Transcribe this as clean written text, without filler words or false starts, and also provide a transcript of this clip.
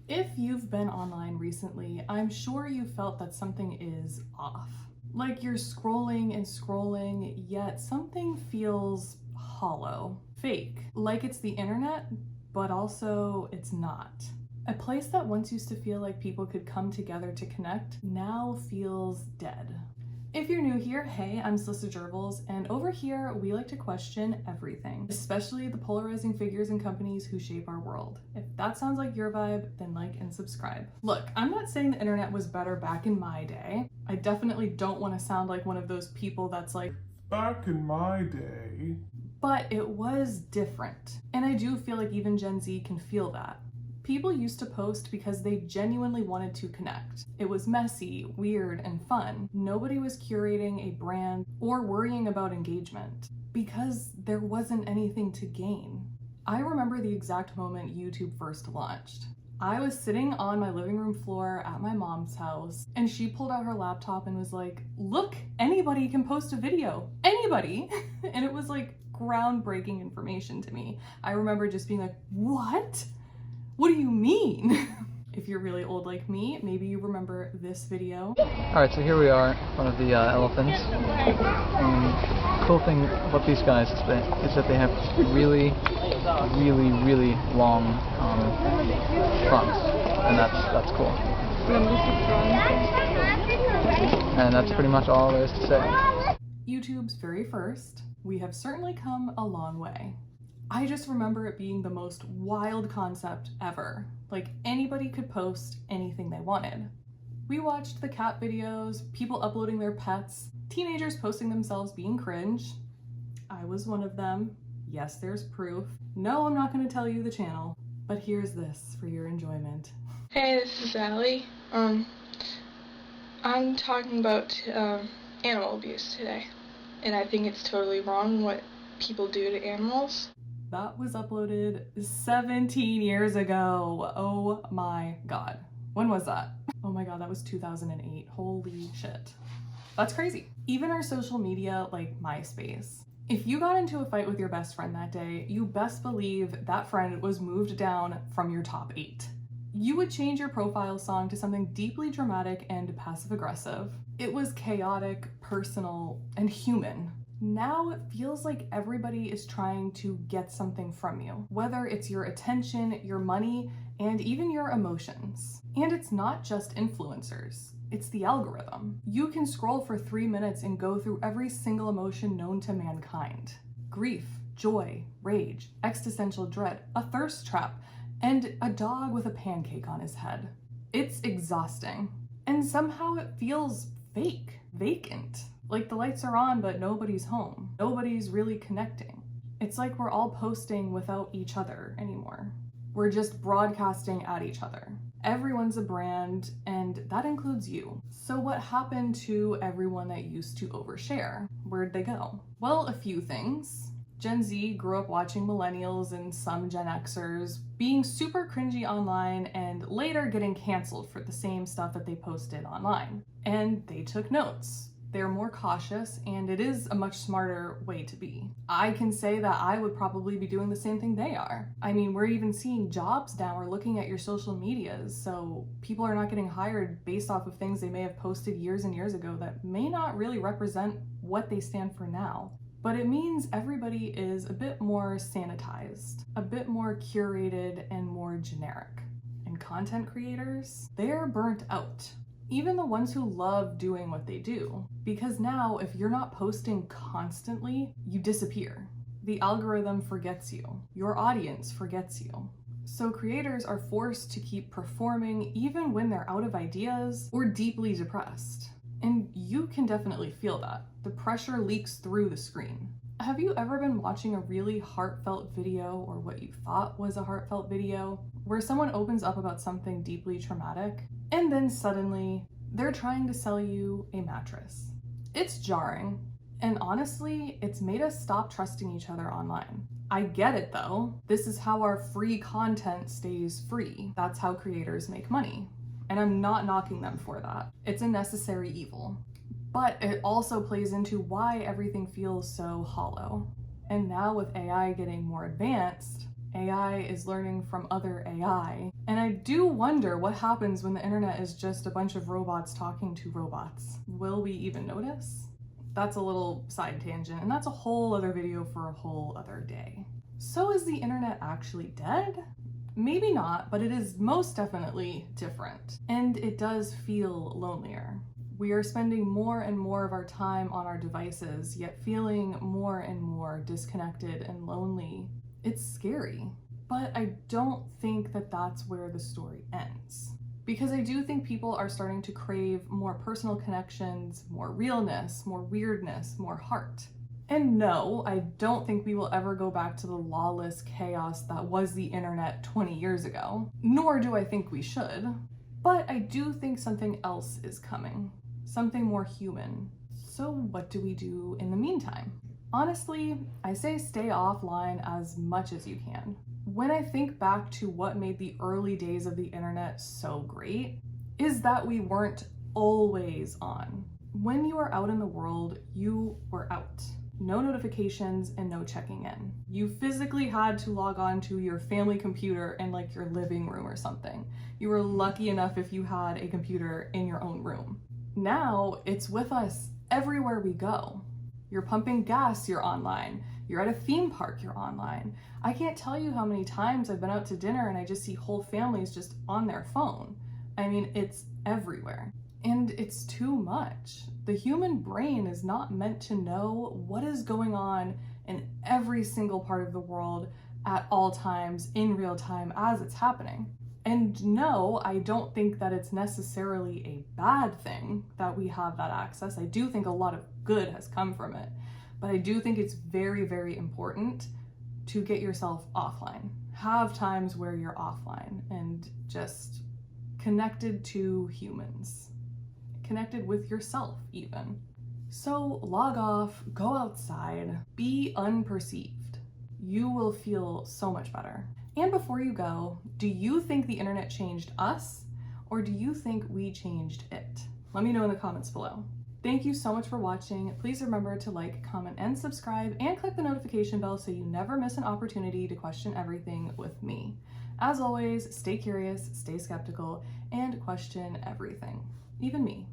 If you've been online recently, I'm sure you felt that something is off. Like you're scrolling and scrolling, yet something feels hollow, fake, like it's the internet, but also it's not. A place that once used to feel like people could come together to connect now feels dead. If you're new here, hey, I'm Slyssa, and over here we like to question everything, especially the polarizing figures and companies who shape our world. If that sounds like your vibe, then like and subscribe. Look, I'm not saying the internet was better back in my day. I definitely don't want to sound like one of those people that's like, back in my day. But it was different. And I do feel like even Gen Z can feel that. People used to post because they genuinely wanted to connect. It was messy, weird, and fun. Nobody was curating a brand or worrying about engagement because there wasn't anything to gain. I remember the exact moment YouTube first launched. I was sitting on my living room floor at my mom's house, and she pulled out her laptop and was like, look, anybody can post a video, anybody. And it was like groundbreaking information to me. I remember just being like, what? What do you mean? If you're really old like me, maybe you remember this video. Alright, so here we are in front of the elephants. And the cool thing about these guys is that they have really long trunks. And that's cool. And that's pretty much all there is to say. YouTube's very first, we have certainly come a long way. I just remember it being the most wild concept ever. Like anybody could post anything they wanted. We watched the cat videos, people uploading their pets, teenagers posting themselves being cringe. I was one of them. Yes, there's proof. No, I'm not going to tell you the channel, but here's this for your enjoyment. Hey, this is Allie. I'm talking about animal abuse today, and I think it's totally wrong what people do to animals. That was uploaded 17 years ago. Oh my god. When was that? Oh my god, that was 2008. Holy shit. That's crazy. Even our social media, like MySpace. If you got into a fight with your best friend that day, you best believe that friend was moved down from your top 8. You would change your profile song to something deeply dramatic and passive-aggressive. It was chaotic, personal, and human. Now it feels like everybody is trying to get something from you, whether it's your attention, your money, and even your emotions. And it's not just influencers, it's the algorithm. You can scroll for 3 minutes and go through every single emotion known to mankind. Grief, joy, rage, existential dread, a thirst trap, and a dog with a pancake on his head. It's exhausting. And somehow it feels fake, vacant. Like the lights are on, but nobody's home. Nobody's really connecting. It's like we're all posting without each other anymore. We're just broadcasting at each other. Everyone's a brand, and that includes you. So what happened to everyone that used to overshare? Where'd they go? Well, a few things. Gen Z grew up watching millennials and some Gen Xers being super cringy online and later getting canceled for the same stuff that they posted online. And they took notes. They're more cautious, and it is a much smarter way to be. I can say that I would probably be doing the same thing they are. I mean, we're even seeing jobs now or looking at your social medias, so people are not getting hired based off of things they may have posted years and years ago that may not really represent what they stand for now. But it means everybody is a bit more sanitized, a bit more curated, and more generic. And content creators, they're burnt out. Even the ones who love doing what they do. Because now, if you're not posting constantly, you disappear. The algorithm forgets you. Your audience forgets you. So creators are forced to keep performing even when they're out of ideas or deeply depressed. And you can definitely feel that. The pressure leaks through the screen. Have you ever been watching a really heartfelt video, or what you thought was a heartfelt video, where someone opens up about something deeply traumatic, and then suddenly they're trying to sell you a mattress? It's jarring, and honestly, it's made us stop trusting each other online. I get it though. This is how our free content stays free. That's how creators make money. And I'm not knocking them for that. It's a necessary evil. But it also plays into why everything feels so hollow. And now with AI getting more advanced, AI is learning from other AI. And I do wonder what happens when the internet is just a bunch of robots talking to robots. Will we even notice? That's a little side tangent, and that's a whole other video for a whole other day. So is the internet actually dead? Maybe not, but it is most definitely different. And it does feel lonelier. We are spending more and more of our time on our devices, yet feeling more and more disconnected and lonely. It's scary, but I don't think that that's where the story ends. Because I do think people are starting to crave more personal connections, more realness, more weirdness, more heart. And no, I don't think we will ever go back to the lawless chaos that was the internet 20 years ago. Nor do I think we should. But I do think something else is coming. Something more human. So what do we do in the meantime? Honestly, I say stay offline as much as you can. When I think back to what made the early days of the internet so great, is that we weren't always on. When you were out in the world, you were out. No notifications and no checking in. You physically had to log on to your family computer in like your living room or something. You were lucky enough if you had a computer in your own room. Now it's with us everywhere we go. You're pumping gas, you're online. You're at a theme park, you're online. I can't tell you how many times I've been out to dinner and I just see whole families just on their phone. I mean, it's everywhere. And it's too much. The human brain is not meant to know what is going on in every single part of the world at all times in real time as it's happening. And no, I don't think that it's necessarily a bad thing that we have that access. I do think a lot of good has come from it, but I do think it's very, very important to get yourself offline. Have times where you're offline and just connected to humans, connected with yourself even. So log off, go outside, be unperceived. You will feel so much better. And before you go, do you think the internet changed us, or do you think we changed it? Let me know in the comments below. Thank you so much for watching. Please remember to like, comment, and subscribe, and click the notification bell so you never miss an opportunity to question everything with me. As always, stay curious, stay skeptical, and question everything, even me.